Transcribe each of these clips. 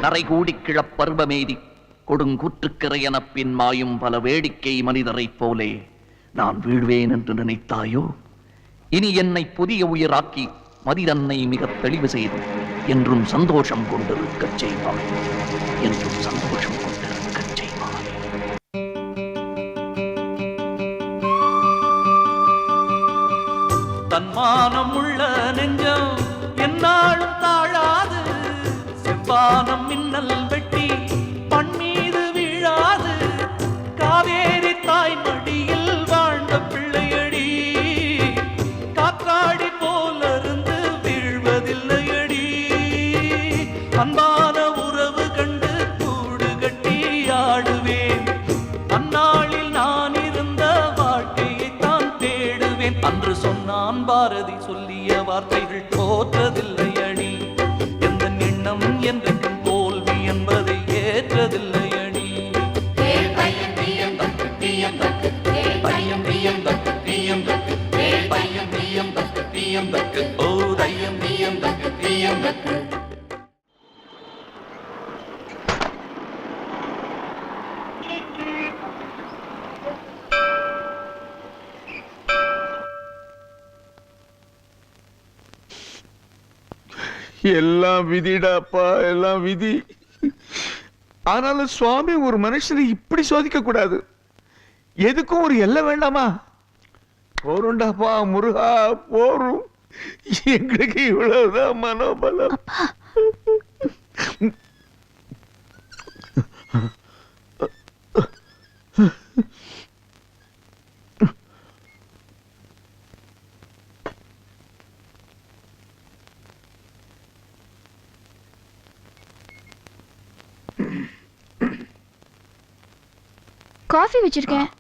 நரைகூடி கிழப்பருவமேதி கொடுங்கூற்றுக்கிறையன பின் மாயும் பல வேடிக்கை மனிதரைப் போலே நான் வீழ்வேன் என்று நினைத்தாயோ? இனி என்னை புதிய உயிராக்கி மதிதன்னை மிக தெளிவு செய்து என்றும் சந்தோஷம் கொண்டிருக்கச் செய்வாய். என்றும் சந்தோஷம் கொண்டிருக்கச் செய்வாய். தன்மானம் உள்ள நெஞ்சம் என்னாலும் தாழாது. செவ்வானம் மின்னல் வெட்டி பண்மீது வீழாது. காவேரி தாய் மடியில் வாழ்ந்த பிள்ளையடி காக்காடி போலிருந்து வீழ்வதில்லையடி. அன்பான உறவு கண்டு கூடு கட்டி ஆடுவேன். அந்நாளில் நான் இருந்த வாழ்க்கையை தான் தேடுவேன். அன்று சொன்னான் பாரதி சொல்லிய வார்த்தைகள் தோற்றதில்லை அடி. எந்த எண்ணம் என்றைக்கும் தோல்வி என்பதை ஏற்றதில்லை அடி. ஓ தையம் தீயம் தக்கு தீயம் தக்கு. எல்லாம் விதிடாப்பா, எல்லாம் விதி. ஆனாலும் சுவாமி ஒரு மனுஷனை இப்படி சோதிக்க கூடாது. எதுக்கும் ஒரு எல்லை வேண்டாமா? போருண்டாப்பா முருகா, போரும். எங்களுக்கு இவ்வளவுதான் மனோபலம். காஃபி வச்சிருக்கேன்.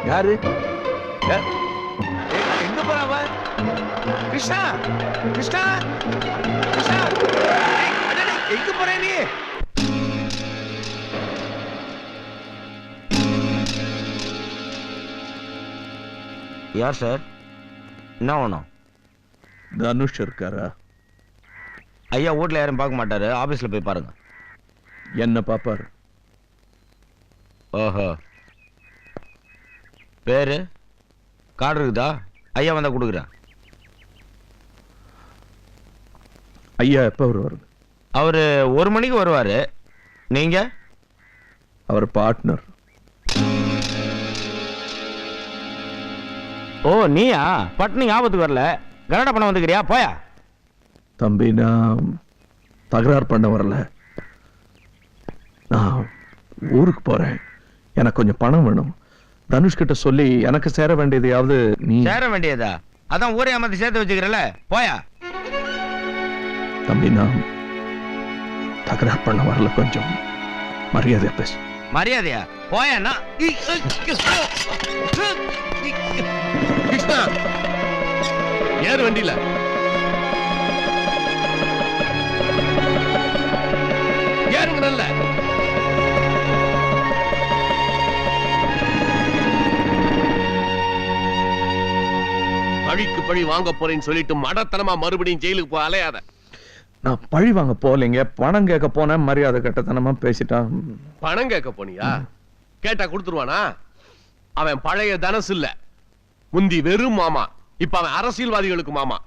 யாரு? எங்க போறாவ? கிருஷ்ணா, கிருஷ்ணா, கிருஷ்ணா, எங்க போற நீ? யார் சார்? என்ன வேணும்? தனுஷ் இருக்காரா? ஐயா வீட்டில் யாரும் பார்க்க மாட்டாரு, ஆபீஸ்ல போய் பாருங்க. என்ன பாப்பாரு? ஓஹோ, பேரு கார்டு இருக்குதா? ஐயா வந்தா கொடுக்குறேன். ஐயா எப்ப வருவாரு? அவரு 1 மணிக்கு வருவாரு. நீங்க? அவர் பார்ட்னர். ஓ நீயா? பட்னி ஆபத்துக்கு வரல, கனடா பண்ண வந்துக்கிறியா? போயா தம்பி, நான் தகராறு பண்ண வரல. நான் ஊருக்கு போறேன். எனக்கு கொஞ்சம் பணம் வேணும். தனுஷ் கிட்ட சொல்லி எனக்கு சேர வேண்டியதையாவது நீ. சேர வேண்டியதா? அதான் ஊரே அமர்த்தி சேர்த்து வச்சுக்கிறல, போயா. தம்பி, நான் தகராறு பண்ண வரல, கொஞ்சம் மரியாதையா பேசு. மரியாதையா? போயா. கிருஷ்ணா, ஏறு வண்டியில. ஏறுங்க. வாங்கினல்ல. பழிக்கு பழி வாங்க போறேன்னு சொல்லிட்டு மடத்தனமா மறுபடியும் ஜெயிலுக்கு போய் அலையாத. நான் பழி வாங்க போலீங்க, பணம் கேட்க போனேன், மரியாதை கட்டத்தனமா பேசிட்டான். பணம் கேட்க போனியா? கேட்டா கொடுத்துருவானா? அவன் பழைய தனசு இல்ல, முந்தி வெறும் மாமா. இப்ப அவன் அரசியல்வாதிகளுக்கு மாமா.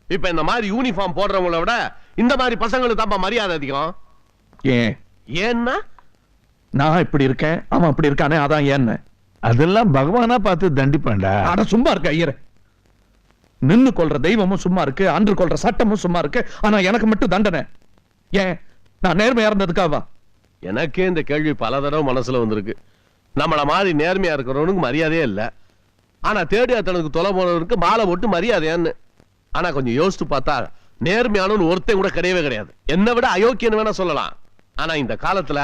இப்ப இந்த மாதிரி யூனிஃபார்ம் போடுறவங்கள விட இந்த மாதிரி பசங்களுக்கு தான் மரியாதை அதிகம். ஏன்? ஏன்னா நான் இப்படி இருக்கேன், அவன் அப்படி இருக்கானே, அதான் ஏன்னு. அதெல்லாம் பகவானா பார்த்து தண்டிப்பான்டா. அட சும்மா இருக்க ஐயரே. நின்னு கொள்ற தெய்வமும் சும்மா இருக்கு, அன்று கொள்ற சட்டமும் சும்மா இருக்கு. ஆனா எனக்கு மட்டும் தண்டனை ஏன்? நான் நேர்மையா இருந்ததுக்காவா? எனக்கே இந்த கேள்வி பல தடவை மனசுல வந்திருக்கு. நம்மள மாதிரி நேர்மையா இருக்கிறவனுக்கு மரியாதையே இல்ல, ஆனா தேடியாத்தனுக்கு தொலை போனவனுக்கு மாலை போட்டு மரியாதையான்னு. ஆனா கொஞ்சம் யோசித்து பார்த்தா நேர்மையானவன் ஒருத்தன் கூட கிடையவே கிடையாது. என்னை விட அயோக்கியன்னு வேணா சொல்லலாம். ஆனா இந்த காலத்துல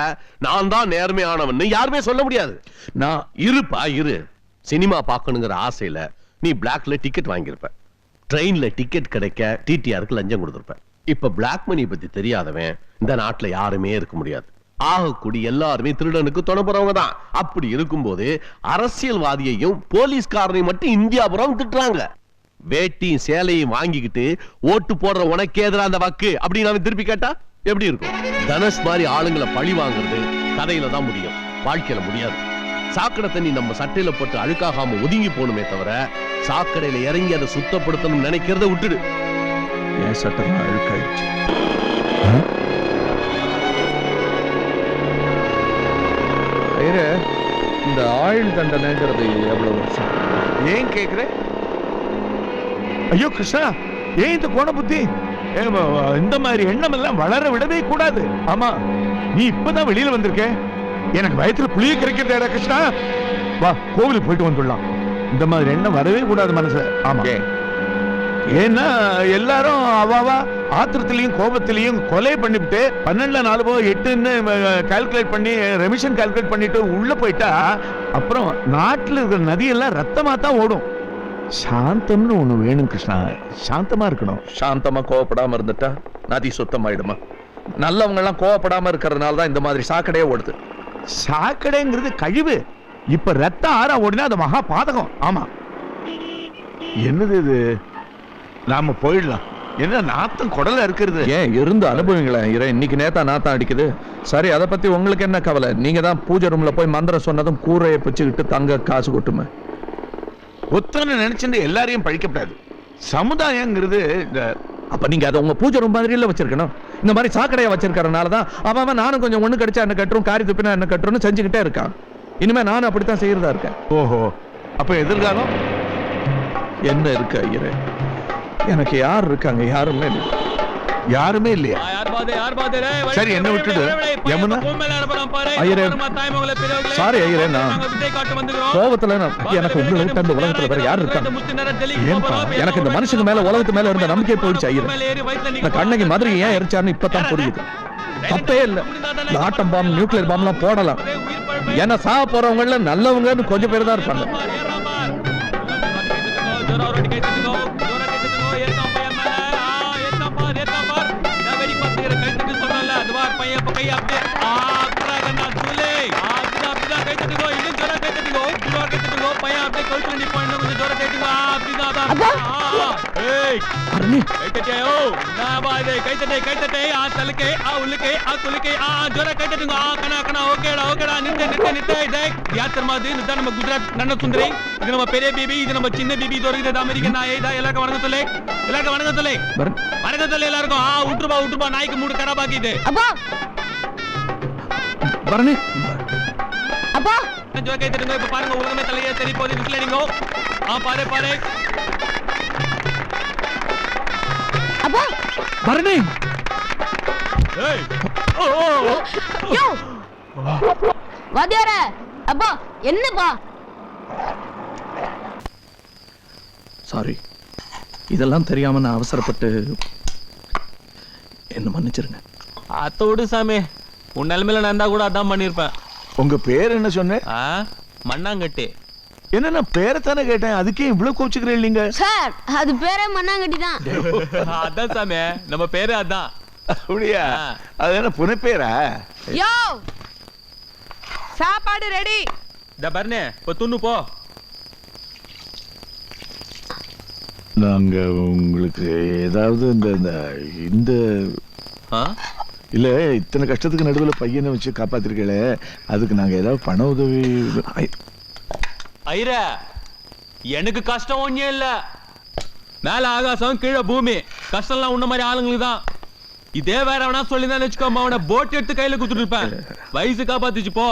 நான் தான் நேர்மையானவன் யாருமே சொல்ல முடியாது. நான் இருப்பா இரு. சினிமா பார்க்கணுங்கிற ஆசையில நீ பிளாக்ல டிக்கெட் வாங்கியிருப்ப, ட்ரெயின்ல டிக்கெட் கிடைக்க டிடிஆருக்கு லஞ்சம் கொடுத்திருப்ப. இப்ப பிளாக் மணி பத்தி தெரியாதவன் இந்த நாட்டுல யாருமே இருக்க முடியாது. ஆகக்கூடி எல்லாருமே திருடனுக்கு துணை போறவங்க தான். அப்படி இருக்கும்போது அரசியல்வாதியையும் போலீஸ்காரனையும் மட்டும் இந்தியாபுரம் திட்டுறாங்க. வேட்டியும் சேலையும் வாங்கிக்கிட்டு ஓட்டு போடுற உனக்கு எதிராக அந்த வாக்கு அப்படின்னு அவன் திருப்பி கேட்டா எப்படி இருக்கும்? தனுஷ் மாதிரி ஆளுங்களை பழி வாங்குறது கதையில தான் முடியும், வாழ்க்கையில முடியாது. சாக்கடை தண்ணி நம்ம சட்டையில போட்டு அழுக்காகாம ஒதுங்கி போகணுமே தவிர சாக்கடையில இறங்கி அதை சுத்தப்படுத்தணும் நினைக்கிறத விட்டுடு. என் சட்டம் அழுக்காயிடுச்சு. ஐயரே, இந்த ஆயுள் தண்டனைங்கிறது எவ்வளவு வருஷம்? ஏன் கேக்குற? ஐயோ கிருஷ்ணா, ஏன் இந்த கோண புத்தி? இந்த மாதிரி எண்ணம் எல்லாம் வளர விடவே கூடாது. ஆமா, நீ இப்பதான் வெளியில வந்திருக்க, எனக்கு வயத்துல புளிய கிடைக்கிறதா கிருஷ்ணா? வா, கோவிலுக்கு போயிட்டு வந்துடலாம். இந்த மாதிரி எண்ணம் வரவே கூடாது மனசுல. ஆமா, ஏன்னா எல்லாரும் அவாவா ஆத்திரத்திலையும் கோபத்திலையும் கொலை பண்ணிவிட்டு 12-4-8ன்னு கால்குலேட் பண்ணி ரெமிஷன் கால்குலேட் பண்ணிட்டு உள்ள போயிட்டா அப்புறம் நாட்டுல இருக்கிற நதியெல்லாம் ரத்தமா தான் ஓடும். சாந்தம்னு ஒண்ணு வேணும் கிருஷ்ணா, சாந்தமா இருக்கணும். சாந்தமா கோவப்படாம இருந்துட்டா நதி சுத்தமாயிடுமா? நல்லவங்க எல்லாம் கோவப்படாம இருக்கிறதுனால தான் இந்த மாதிரி சாக்கடையே ஓடுது. சாக்கடைங்கிறது கழிவு. இப்ப ரத்தம் ஆறா ஓடினா அது மகா பாதகம். ஆமா, என்னது இது? நாம போயிடலாம். என்ன நாத்தம் குடல இருக்கிறது? ஏன் இருந்து அனுபவங்களேன். இன்னைக்கு நேத்தா நாத்தம் அடிக்குது. சரி, அதை பத்தி உங்களுக்கு என்ன கவலை? நீங்க தான் பூஜை ரூம்ல போய் மந்திரம் சொன்னதும் கூரையை பிச்சுக்கிட்டு தங்க காசு கொட்டுமே. ஒத்தனை நினைச்சுட்டு எல்லாரையும் பழிக்கப்படாது. சமுதாயங்கிறது அப்ப நீங்க அதை உங்க பூஜை ரூம் மாதிரி இல்ல வச்சிருக்கணும். இந்த மாதிரி சாக்கடையை வச்சிருக்கிறதுனாலதான் அவன் நானும் கொஞ்சம் ஒண்ணு கடிச்சா என்ன கட்டுறோம், காரி துப்பினா என்ன கட்டுறோம்னு செஞ்சுக்கிட்டே இருக்கான். இனிமே நானும் அப்படித்தான் செய்யறதா இருக்கேன். ஓஹோ, அப்ப எதிர்காலம் என்ன இருக்கு ஐயரே? எனக்கு யார் இருக்காங்க? யாருமே இல்லை. யாருமே இல்லையா? சரி, என்ன விட்டுடு யமுனா. ஐயரே சாரி ஐயரே, நான் கோபத்துல எனக்கு உங்களை விட்டு அந்த உலகத்துல வேற யார் இருக்காங்க? எனக்கு இந்த மனுஷங்க மேல உலகத்து மேல இருந்த நம்பிக்கை போயிடுச்சு ஐயரே. இந்த கண்ணகி மாதிரி ஏன் எரிச்சாருன்னு இப்பதான் புரியுது. தப்பே இல்ல, ஆட்டம் பாம் நியூக்ளியர் பாம் எல்லாம் போடலாம். ஏன்னா சாக போறவங்கள நல்லவங்கன்னு கொஞ்சம் பேர் தான் இருப்பாங்க. ಗುಜರಾತ್ ನನ್ನ ಸುಂದರಿ, ಇದು ನಮ್ಮ ಪೆರಿಯ ಬೇಬಿ, ಇದು ನಮ್ಮ ಚಿನ್ನ ಬೇಬಿ, ಇದು ಅಮೆರಿಕ ನಾಯಿ. ಎಲ್ಲರಿಗೂ ವಣಗತ್ತಲೆ, ಎಲ್ಲರಿಗೂ ವಣಗತ್ತಲೆ, ವಣಗತ್ತಲೆ ಎಲ್ಲರಿಗೂ. ಉಟ್ರು ಬಾ ನಾಯಿಗೆ ಮೂಡು ಖರಾಬ್ ಆಗಿದೆ. பரணி அப்பா ஜோர கைத்தட்டுங்க. இப்ப பாருங்க, உலகமே தலையே தெரி போகுது. விசிலடிங்கோ. பாரு அப்பா பரணி. யோ வாத்தியார. அப்பா என்னப்பா? சாரி, இதெல்லாம் தெரியாம நான் அவசரப்பட்டு என்ன மன்னிச்சிருங்க. அத்த விடு சாமி, உன் நிலைமையில நான் இருந்தா கூட அதான் பண்ணிருப்பேன். உங்க பேர் என்ன சொன்ன? மண்ணாங்கட்டி. என்ன, நான் பேரை தானே கேட்டேன், அதுக்கே இவ்வளவு கோச்சுக்கிறேன் நீங்க? சார், அது பேரே மண்ணாங்கட்டி தான். அதான் சாமி, நம்ம பேரு அதான். அப்படியா? அது என்ன புனை பேரா? யோ சாப்பாடு ரெடி. இந்த பர்னே இப்போ துண்ணு போ. நாங்க உங்களுக்கு ஏதாவது இந்த இந்த இல்ல இத்தனை கஷ்டத்துக்கு நடுவில் பையனை வச்சு காப்பாத்திருக்கே, அதுக்கு நாங்க ஏதாவது பண உதவி. ஐரா எனக்கு கஷ்டம் ஒண்ணே இல்ல. மேல ஆகாசம் கீழே பூமி, கஷ்டம்லாம் உன்ன மாதிரி ஆளுங்களுக்கு தான். இதே வேற வேணா சொல்லிதான் வச்சுக்கோமா, அவனை போட் எடுத்து கையில குடுத்துட்டு இருப்பேன். வயசு காப்பாத்திச்சு போ.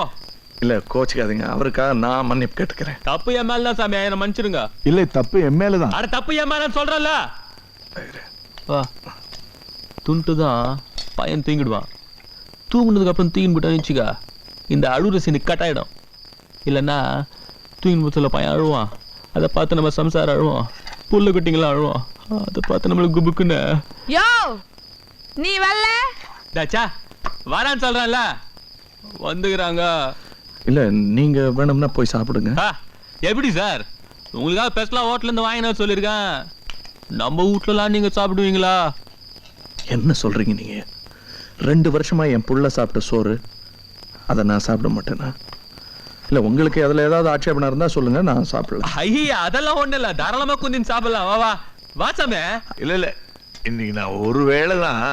இல்ல கோச்சிக்காதீங்க, அவருக்காக நான் மன்னிப்பு கேட்டுக்கிறேன். தப்பு என் மேல தான் சாமி, என்ன மன்னிச்சிருங்க. இல்ல தப்பு என் மேலதான். அட தப்பு என் மேல சொல்றல. வா துண்டு தான் பையன் தூங்கிடுவான். தூங்குனதுக்கு அப்புறம் தூங்கின்னு போட்டான்னு வச்சுக்கா, இந்த அழுற சீனு கட் ஆயிடும். இல்லைன்னா தூங்கின்னு போச்சல பையன் அழுவான், அதை பார்த்து நம்ம சம்சாரம் அழுவோம், புல்ல குட்டிங்களாம் அழுவோம், அதை பார்த்து நம்மளுக்கு குபுக்குன்னு. யோ நீ வரல டாச்சா வரான்னு சொல்றான்ல, வந்துக்கிறாங்க. இல்ல நீங்க வேணும்னா போய் சாப்பிடுங்க. எப்படி சார், உங்களுக்காக பெஸ்ட்லாம் ஹோட்டல்ல இருந்து வாங்கினா சொல்லியிருக்கேன். நம்ம வீட்டுலலாம் நீங்க சாப்பிடுவீங்களா? என்ன சொல்றீங்க நீங்க? 2 வருஷமா என் புள்ள சாப்பிட்ட சோறு அதை நான் சாப்பிட மாட்டேனா? இல்ல உங்களுக்கு அதுல ஏதாவது ஆட்சேபணம் இருந்தா சொல்லுங்க, நான் சாப்பிடலாம். ஐயா அதெல்லாம் ஒண்ணு இல்ல, தாராளமா குந்தின் சாப்பிடலாம். வா வா வாசாமே. இல்ல இன்னைக்கு நான் ஒரு வேளை தான்,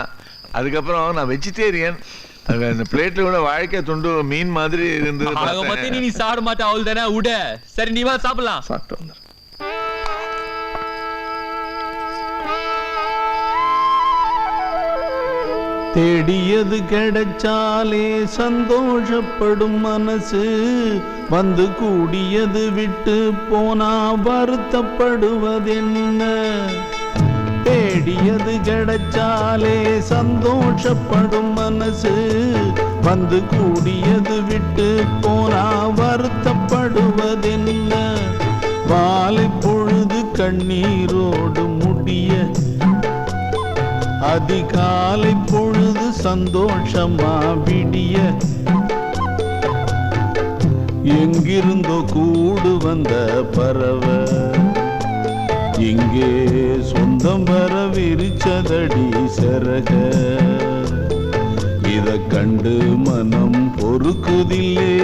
அதுக்கப்புறம் நான் வெஜிடேரியன். இந்த பிளேட்ல கூட வாழைக்காய் துண்டு மீன் மாதிரி இருந்தது. நீ சாப்பிட மாட்டே, அவள் தானே விட. சரி நீ வா சாப்பிடலாம். சாப்பிட்டு வந்துடுறேன். தேடியது கிடைச்சாலே சந்தோஷப்படும் மனசு, வந்து கூடியது விட்டு போனா வருத்தப்படுவதென்ன? தேடியது கிடைச்சாலே சந்தோஷப்படும் மனசு, வந்து கூடியது விட்டு போனா வருத்தப்படுவதென்ன? வாலை பொழுது கண்ணீரோடு முடிய, அதிகாலை பொழுது சந்தோஷமா விடிய, எங்கிருந்தோ கூடு வந்த பறவை இங்கே சொந்தம் வர விரிச்சதடி சிறக. இத கண்டு மனம் பொறுக்குதில்லே,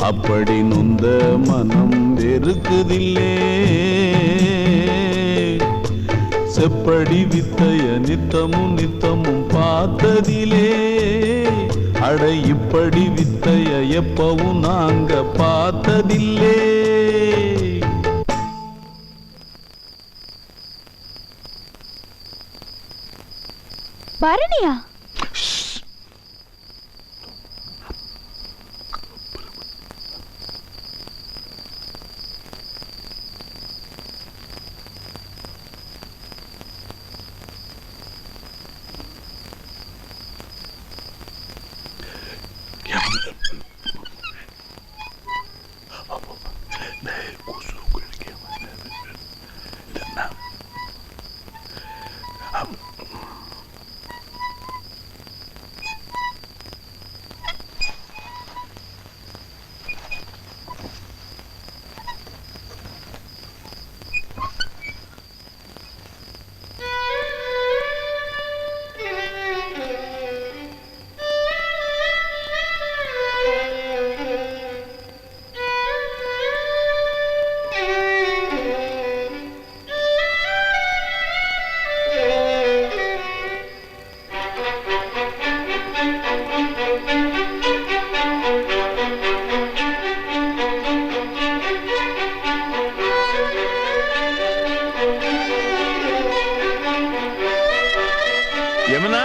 அப்படி நொந்த மனம் வெறுக்குதில்லே. செப்படி வித்தைய நித்தமும் நித்தமும் பார்த்ததிலே, அட இப்படி வித்தைய எப்பவும் நாங்க பார்த்ததில்லே. பரணியா? யமுனா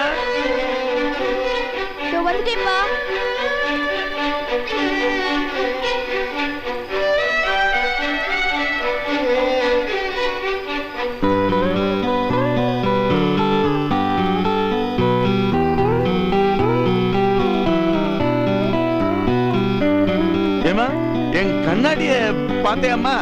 வந்துட்டேப்பா. ஏமா என் கண்ணாடிய பார்த்தேம்மா?